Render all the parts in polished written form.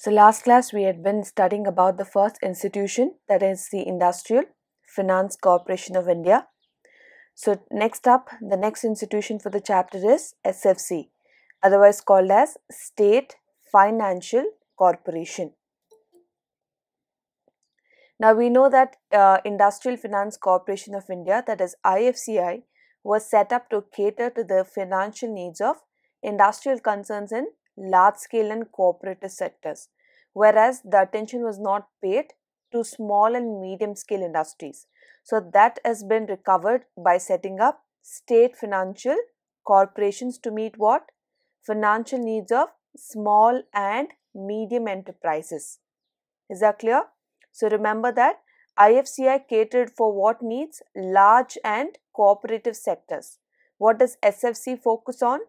So last class we had been studying about the first institution, that is the Industrial Finance Corporation of India. So next up, the next institution for the chapter is SFC, otherwise called as State Financial Corporation. Now we know that Industrial Finance Corporation of India, that is IFCI, was set up to cater to the financial needs of industrial concerns in large scale and cooperative sectors, whereas the attention was not paid to small and medium scale industries. So that has been recovered by setting up state financial corporations to meet what? Financial needs of small and medium enterprises. Is that clear? So remember that IFCI catered for what needs? Large and cooperative sectors. What does SFC focus on?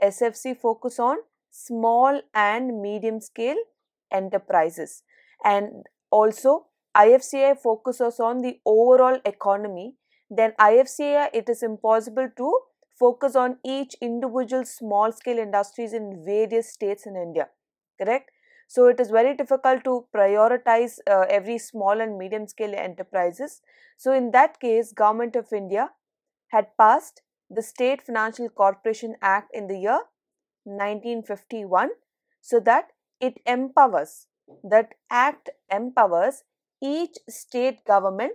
SFC focus on small and medium scale enterprises, and also IFCI focuses on the overall economy. Then IFCI, it is impossible to focus on each individual small scale industries in various states in India, correct? So it is very difficult to prioritize every small and medium scale enterprises. So in that case, Government of India had passed the State Financial Corporation Act in the year 1951, so that it empowers, that act empowers each state government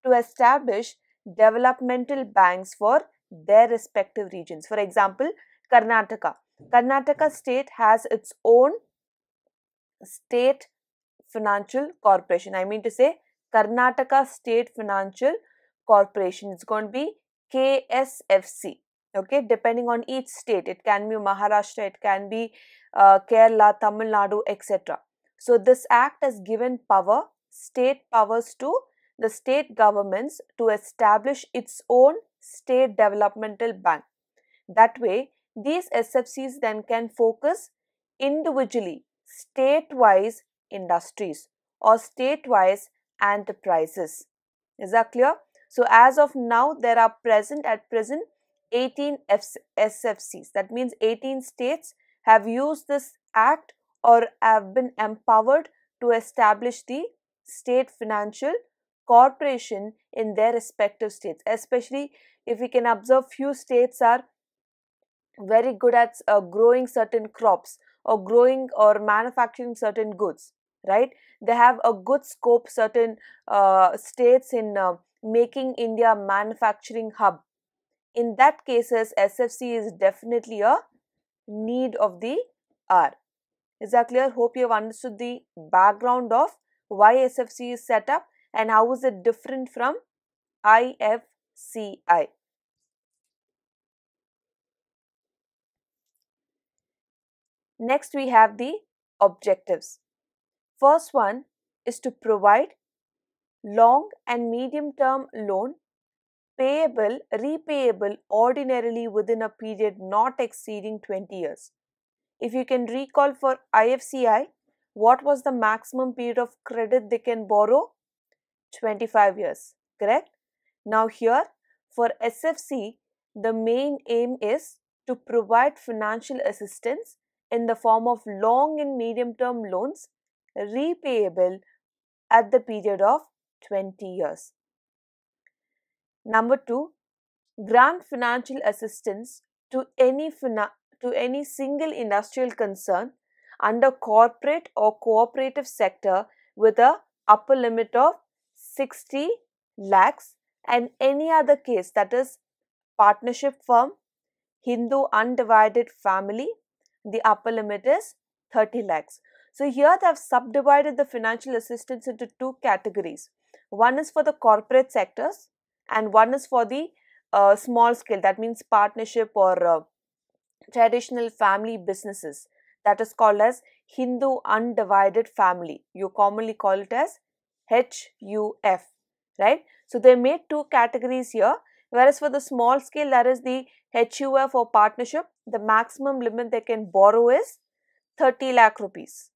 to establish developmental banks for their respective regions. For example, Karnataka state has its own State Financial Corporation. I mean to say Karnataka State Financial Corporation. It's going to be KSFC. Okay, depending on each state, it can be Maharashtra, it can be Kerala, Tamil Nadu, etc. So this act has given power, state powers to the state governments to establish its own state developmental bank. That way, these SFCs then can focus individually state-wise industries or state-wise enterprises. Is that clear? So as of now, there are at present 18 SFCs. That means 18 states have used this act or have been empowered to establish the state financial corporation in their respective states. Especially if we can observe, few states are very good at growing certain crops or growing or manufacturing certain goods, right? They have a good scope, certain states in making India a manufacturing hub. In that cases, SFC is definitely a need of the hour. Is that clear? Hope you have understood the background of why SFC is set up and how is it different from IFCI. Next, we have the objectives. First one is to provide long and medium term loan repayable ordinarily within a period not exceeding 20 years. If you can recall, for IFCI, what was the maximum period of credit they can borrow? 25 years, correct? Now here, for SFC, the main aim is to provide financial assistance in the form of long and medium term loans repayable at the period of 20 years. Number 2, grant financial assistance to any single industrial concern under corporate or cooperative sector with a upper limit of 60 lakhs, and any other case, that is partnership firm, Hindu undivided family, the upper limit is 30 lakhs. So here they have subdivided the financial assistance into two categories. One is for the corporate sectors and one is for the small scale, that means partnership or traditional family businesses, that is called as Hindu undivided family. You commonly call it as HUF, right? So they made two categories here, whereas for the small scale, that is the HUF or partnership, the maximum limit they can borrow is 30 lakh rupees.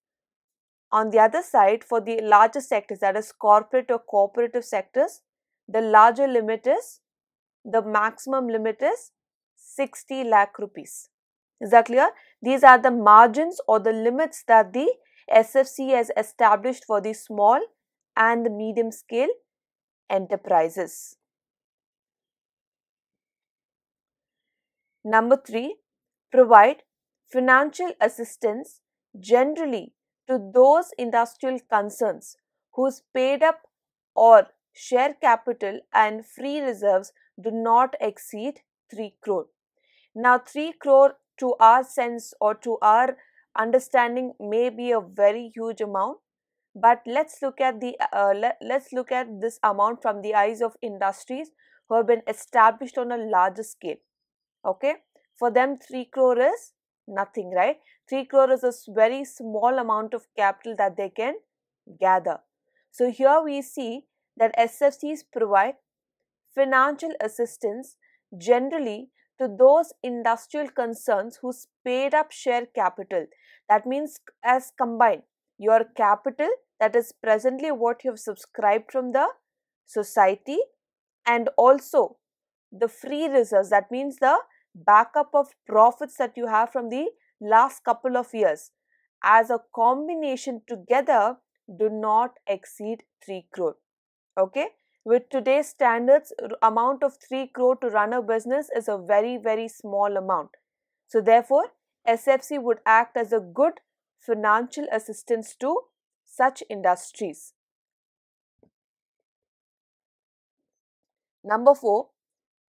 On the other side, for the larger sectors, that is corporate or cooperative sectors, the larger limit is, the maximum limit is 60 lakh rupees. Is that clear? These are the margins or the limits that the SFC has established for the small and the medium scale enterprises. Number 3, provide financial assistance generally to those industrial concerns whose paid up or share capital and free reserves do not exceed 3 crore. Now 3 crore to our sense or to our understanding may be a very huge amount, but let's look at this amount from the eyes of industries who have been established on a larger scale. Okay, for them 3 crore is nothing, right? 3 crore is a very small amount of capital that they can gather. So here we see that SFCs provide financial assistance generally to those industrial concerns whose paid up share capital, that means as combined your capital, that is presently what you have subscribed from the society, and also the free reserves, that means the backup of profits that you have from the last couple of years, as a combination together do not exceed 3 crore. Okay, with today's standards, amount of 3 crore to run a business is a very small amount. So therefore SFC would act as a good financial assistance to such industries. Number 4,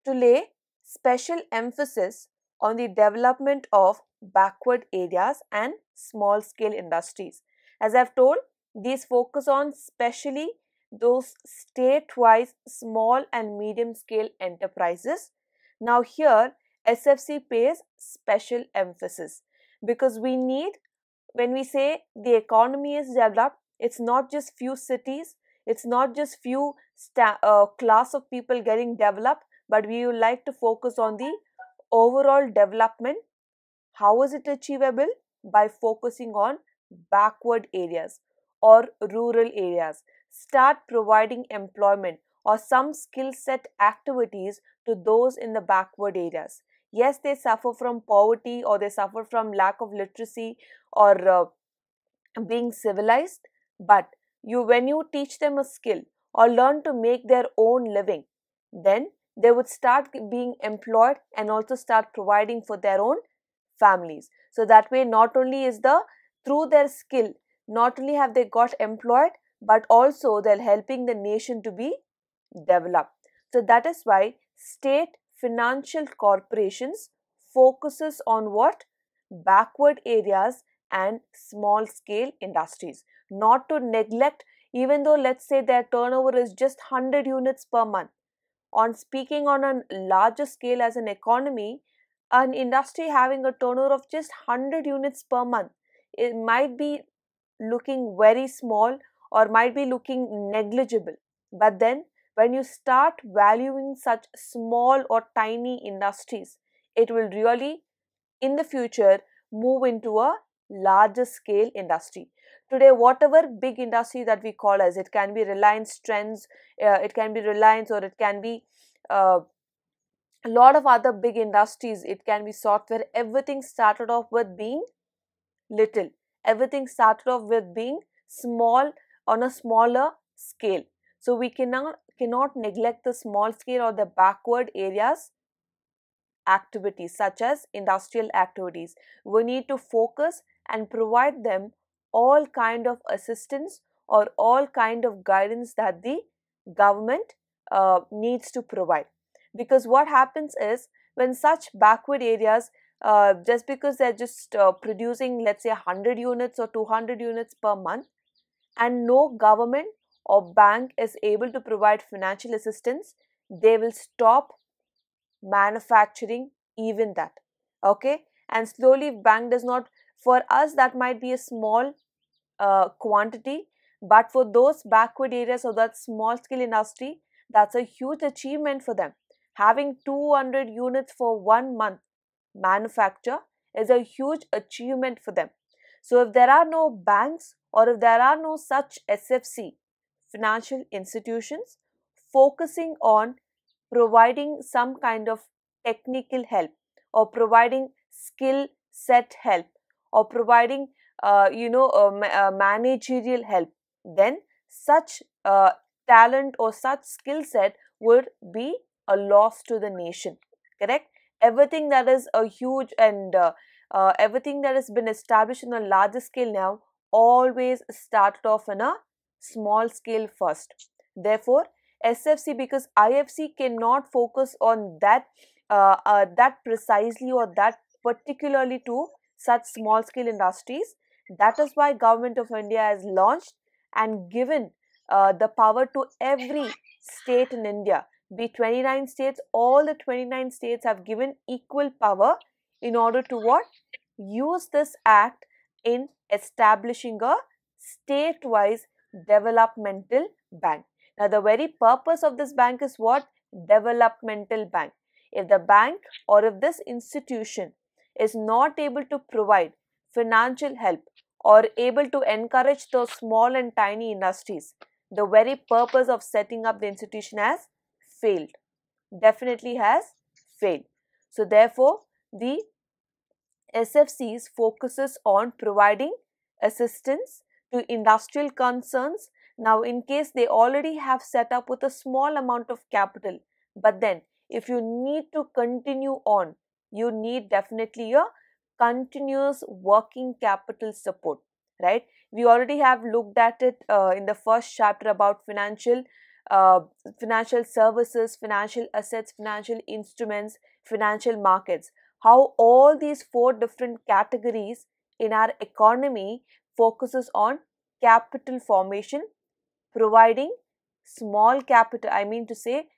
to lay special emphasis on the development of backward areas and small scale industries. As I've told, these focus on specially those state-wise small and medium scale enterprises. Now here SFC pays special emphasis because we need, when we say the economy is developed, it's not just few cities, it's not just few class of people getting developed, but we would like to focus on the overall development. How is it achievable? By focusing on backward areas or rural areas. Start providing employment or some skill set activities to those in the backward areas. Yes, they suffer from poverty or they suffer from lack of literacy or being civilized, but when you teach them a skill or learn to make their own living, then they would start being employed and also start providing for their own families. So that way, not only is through their skill, not only have they got employed, but also they're helping the nation to be developed. So that is why state financial corporations focuses on what? Backward areas and small scale industries. Not to neglect, even though let's say their turnover is just 100 units per month. On speaking on a larger scale as an economy, an industry having a turnover of just 100 units per month, it might be looking very small or might be looking negligible. But then when you start valuing such small or tiny industries, it will really in the future move into a larger scale industry. Today, whatever big industry that we call as, it can be Reliance Trends, it can be Reliance, or it can be uh, a lot of other big industries, it can be software. Everything started off with being little. Everything started off with being small on a smaller scale. So we cannot neglect the small scale or the backward areas activities such as industrial activities. We need to focus and provide them all kind of assistance or all kind of guidance that the government needs to provide. Because what happens is, when such backward areas, just because they're just producing let's say 100 units or 200 units per month, and no government or bank is able to provide financial assistance, they will stop manufacturing even that. Okay, and slowly if bank does not, for us that might be a small quantity, but for those backward areas or that small scale industry, that's a huge achievement for them. Having 200 units for 1 month manufacture is a huge achievement for them. So if there are no banks or if there are no such SFC financial institutions focusing on providing some kind of technical help or providing skill set help or providing managerial help, then such talent or such skill set would be a loss to the nation. Correct? Everything that is a huge and everything that has been established on a larger scale now always started off in a small scale first. Therefore, SFC, because IFC cannot focus on that precisely or that particularly to such small scale industries. That is why Government of India has launched and given the power to every state in India. Be 29 states, all the 29 states have given equal power in order to what? Use this act in establishing a state-wise developmental bank. Now, the very purpose of this bank is what? Developmental bank. If the bank or if this institution is not able to provide financial help or able to encourage those small and tiny industries, the very purpose of setting up the institution has failed. Definitely has failed. So, therefore, the SFCs focuses on providing assistance to industrial concerns. Now, in case they already have set up with a small amount of capital, but then if you need to continue on, you need definitely a continuous working capital support, right? We already have looked at it in the first chapter about uh, financial services, financial assets, financial instruments, financial markets, how all these four different categories in our economy focuses on capital formation, providing small capital, I mean to say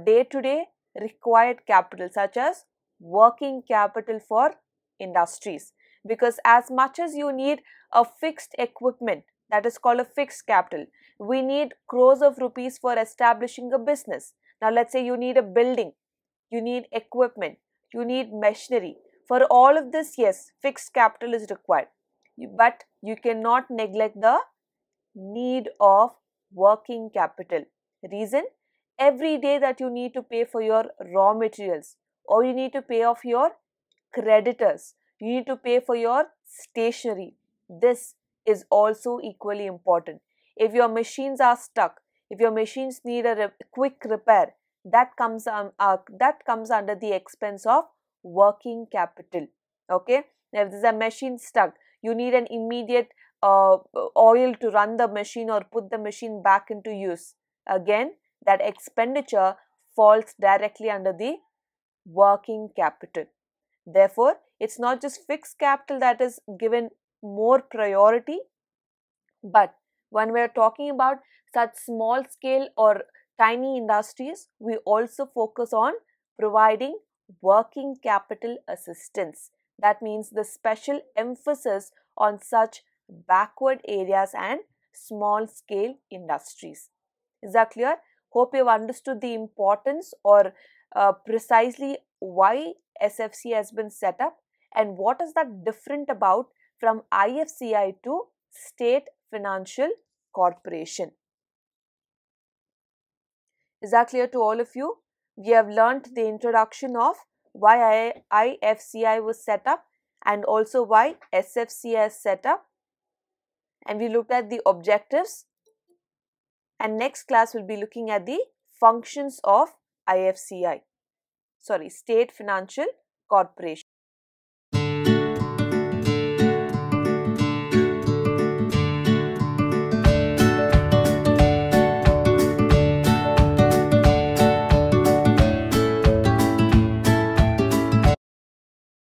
day to day required capital such as working capital for industries. Because as much as you need a fixed equipment, that is called a fixed capital, we need crores of rupees for establishing a business. Now let's say you need a building, you need equipment, you need machinery. For all of this, yes, fixed capital is required, but you cannot neglect the need of working capital. Reason? Every day that you need to pay for your raw materials, or you need to pay off your creditors, you need to pay for your stationery. This is also equally important. If your machines are stuck, if your machines need a quick repair, that comes under the expense of working capital. Okay, now if there's a machine stuck, you need an immediate oil to run the machine or put the machine back into use. Again, that expenditure falls directly under the working capital. Therefore, it's not just fixed capital that is given more priority, but when we are talking about such small scale or tiny industries, we also focus on providing working capital assistance. That means the special emphasis on such backward areas and small scale industries. Is that clear? Hope you have understood the importance or precisely why SFC has been set up and what is that different about from IFCI to State Financial Corporation. Is that clear to all of you? We have learnt the introduction of why IFCI was set up and also why SFCI is set up, and we looked at the objectives, and next class will be looking at the functions of IFCI, State Financial Corporation.